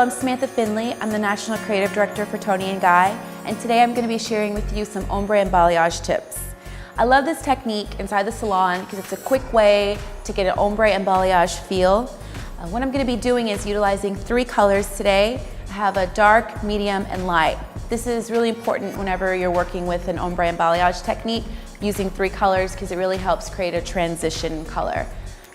Hello, I'm Samantha Finley. I'm the National Creative Director for Toni & Guy, and today I'm going to be sharing with you some ombre and balayage tips. I love this technique inside the salon because it's a quick way to get an ombre and balayage feel. What I'm going to be doing is utilizing 3 colors today. I have a dark, medium, and light. This is really important whenever you're working with an ombre and balayage technique, using 3 colors because it really helps create a transition color.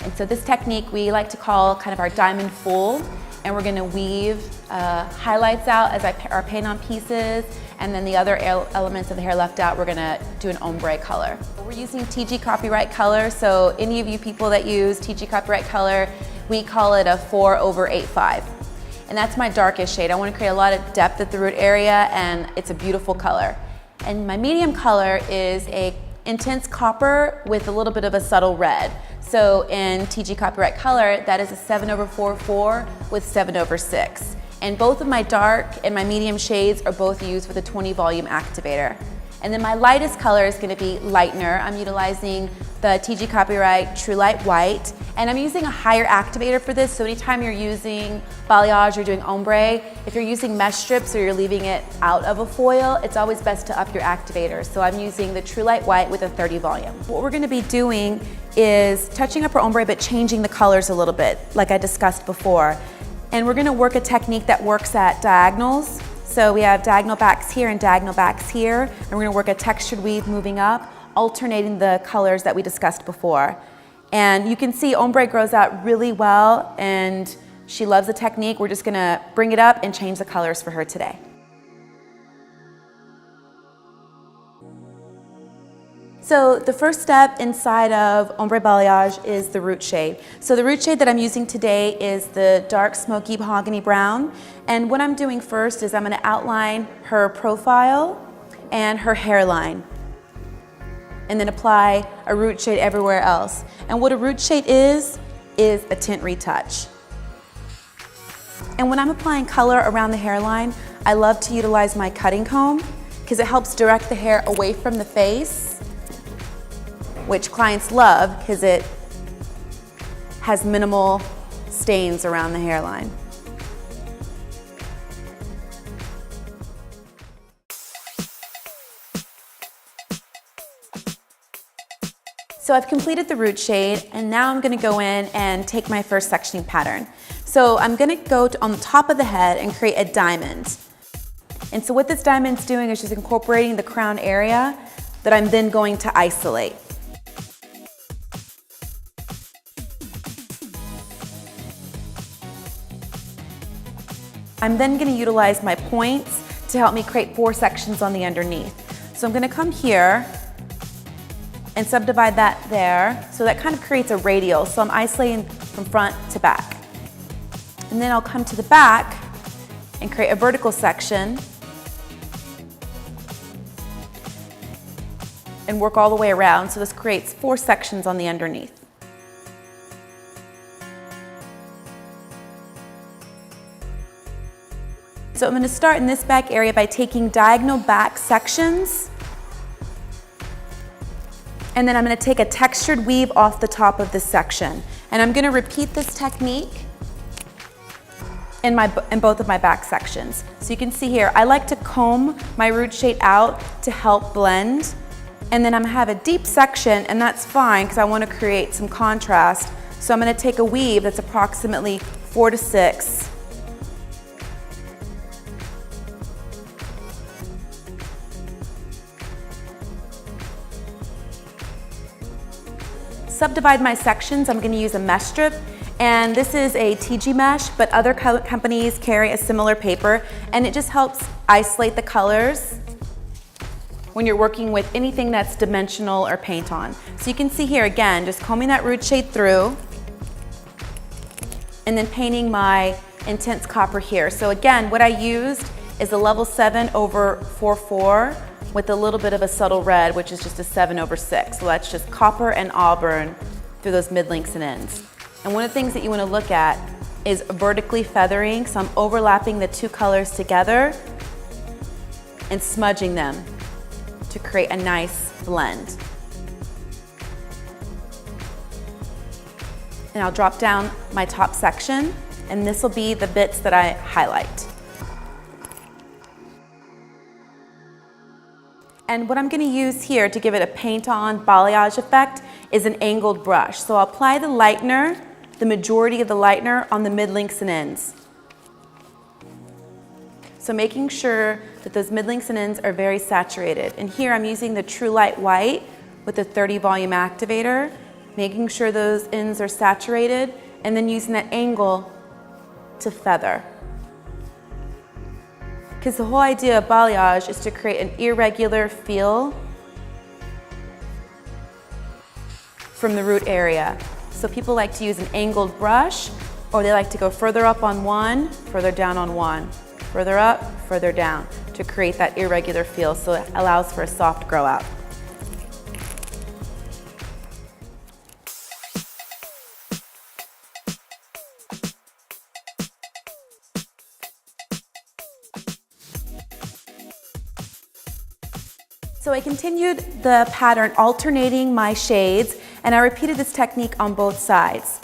And so this technique we like to call kind of our diamond full, and we're going to weave highlights out as our paint-on pieces, and then the other elements of the hair left out, we're going to do an ombre color. We're using TG Copyright color, so any of you people that use TG Copyright color, we call it a 4/8/5. And that's my darkest shade. I want to create a lot of depth at the root area, and it's a beautiful color. And my medium color is a intense copper with a little bit of a subtle red. So in TG Copyright color, that is a 7/4/4 with 7/6. And both of my dark and my medium shades are both used with a 20 volume activator. And then my lightest color is going to be Lightener. I'm utilizing the TG Copyright True Light White, and I'm using a higher activator for this, so anytime you're using balayage or doing ombre, if you're using mesh strips or you're leaving it out of a foil, it's always best to up your activator. So I'm using the True Light White with a 30 volume. What we're going to be doing is touching up our ombre but changing the colors a little bit, like I discussed before. And we're going to work a technique that works at diagonals. So we have diagonal backs here and diagonal backs here, and we're going to work a textured weave moving up, alternating the colors that we discussed before. And you can see ombre grows out really well, and she loves the technique. We're just going to bring it up and change the colors for her today. So the first step inside of ombre balayage is the root shade. So the root shade that I'm using today is the dark smoky mahogany brown. And what I'm doing first is I'm going to outline her profile and her hairline, and then apply a root shade everywhere else. And what a root shade is a tint retouch. And when I'm applying color around the hairline, I love to utilize my cutting comb because it helps direct the hair away from the face, which clients love because it has minimal stains around the hairline. So I've completed the root shade, and now I'm going to go in and take my first sectioning pattern. So I'm going to go on the top of the head and create a diamond. And so what this diamond's doing is just incorporating the crown area that I'm then going to isolate. I'm then going to utilize my points to help me create 4 sections on the underneath. So I'm going to come here and subdivide that there, so that kind of creates a radial. So I'm isolating from front to back. And then I'll come to the back and create a vertical section and work all the way around. So this creates 4 sections on the underneath. So I'm going to start in this back area by taking diagonal back sections, and then I'm going to take a textured weave off the top of this section. And I'm going to repeat this technique in both of my back sections. So you can see here, I like to comb my root shade out to help blend. And then I'm going to have a deep section, and that's fine because I want to create some contrast. So I'm going to take a weave that's approximately 4 to 6. Subdivide my sections. I'm going to use a mesh strip, and this is a TG mesh, but other companies carry a similar paper, and it just helps isolate the colors when you're working with anything that's dimensional or paint on. So you can see here again, just combing that root shade through and then painting my intense copper here. So again, what I used is a level 7/4/4 with a little bit of a subtle red, which is just a 7/6. So that's just copper and auburn through those mid-links and ends. And one of the things that you want to look at is vertically feathering. So I'm overlapping the 2 colors together and smudging them to create a nice blend. And I'll drop down my top section and this will be the bits that I highlight. And what I'm going to use here to give it a paint-on balayage effect is an angled brush. So I'll apply the lightener, the majority of the lightener, on the mid-links and ends. So making sure that those mid-links and ends are very saturated. And here I'm using the True Light White with the 30 volume activator, making sure those ends are saturated, and then using that angle to feather. Because the whole idea of balayage is to create an irregular feel from the root area. So people like to use an angled brush, or they like to go further up on one, further down on one, further up, further down, to create that irregular feel, so it allows for a soft grow out. So I continued the pattern alternating my shades, and I repeated this technique on both sides.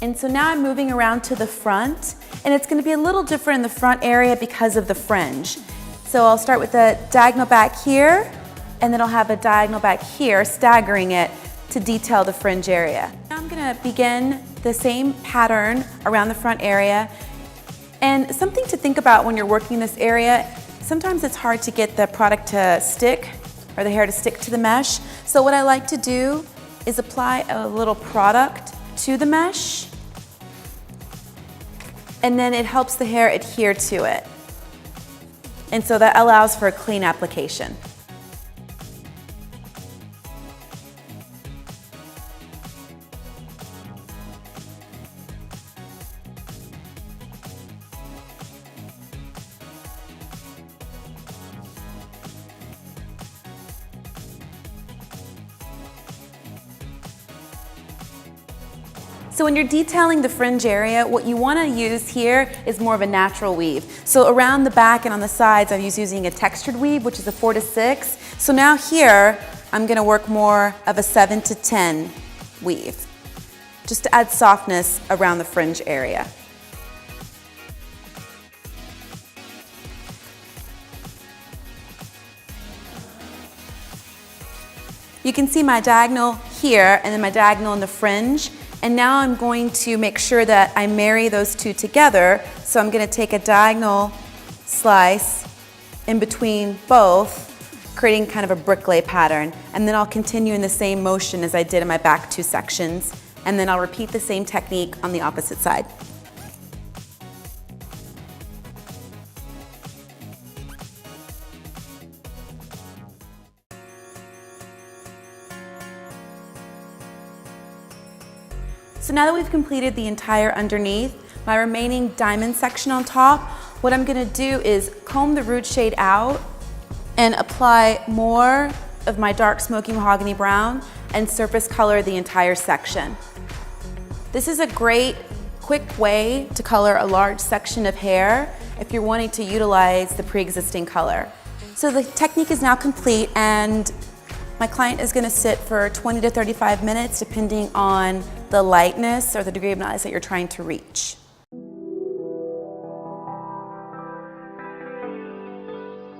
And so now I'm moving around to the front, and it's going to be a little different in the front area because of the fringe. So I'll start with the diagonal back here, and then I'll have a diagonal back here, staggering it to detail the fringe area. Now I'm going to begin the same pattern around the front area. And something to think about when you're working this area, sometimes it's hard to get the product to stick, or the hair to stick to the mesh. So what I like to do is apply a little product to the mesh, and then it helps the hair adhere to it. And so that allows for a clean application. So when you're detailing the fringe area, what you want to use here is more of a natural weave. So around the back and on the sides, I'm using a textured weave, which is a 4 to 6. So now here, I'm going to work more of a 7 to 10 weave, just to add softness around the fringe area. You can see my diagonal here and then my diagonal in the fringe. And now I'm going to make sure that I marry those two together. So I'm going to take a diagonal slice in between both, creating kind of a bricklay pattern. And then I'll continue in the same motion as I did in my back two sections. And then I'll repeat the same technique on the opposite side. So now that we've completed the entire underneath, my remaining diamond section on top, what I'm going to do is comb the root shade out and apply more of my dark smoky mahogany brown and surface color the entire section. This is a great quick way to color a large section of hair if you're wanting to utilize the pre-existing color. So the technique is now complete, and my client is going to sit for 20 to 35 minutes depending on the lightness or the degree of lightness that you're trying to reach.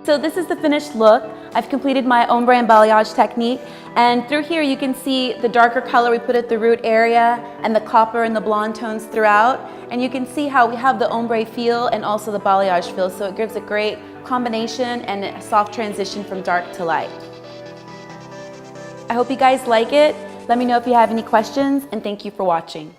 So this is the finished look. I've completed my ombre and balayage technique, and through here you can see the darker color we put at the root area and the copper and the blonde tones throughout, and you can see how we have the ombre feel and also the balayage feel, so it gives a great combination and a soft transition from dark to light. I hope you guys like it. Let me know if you have any questions, and thank you for watching.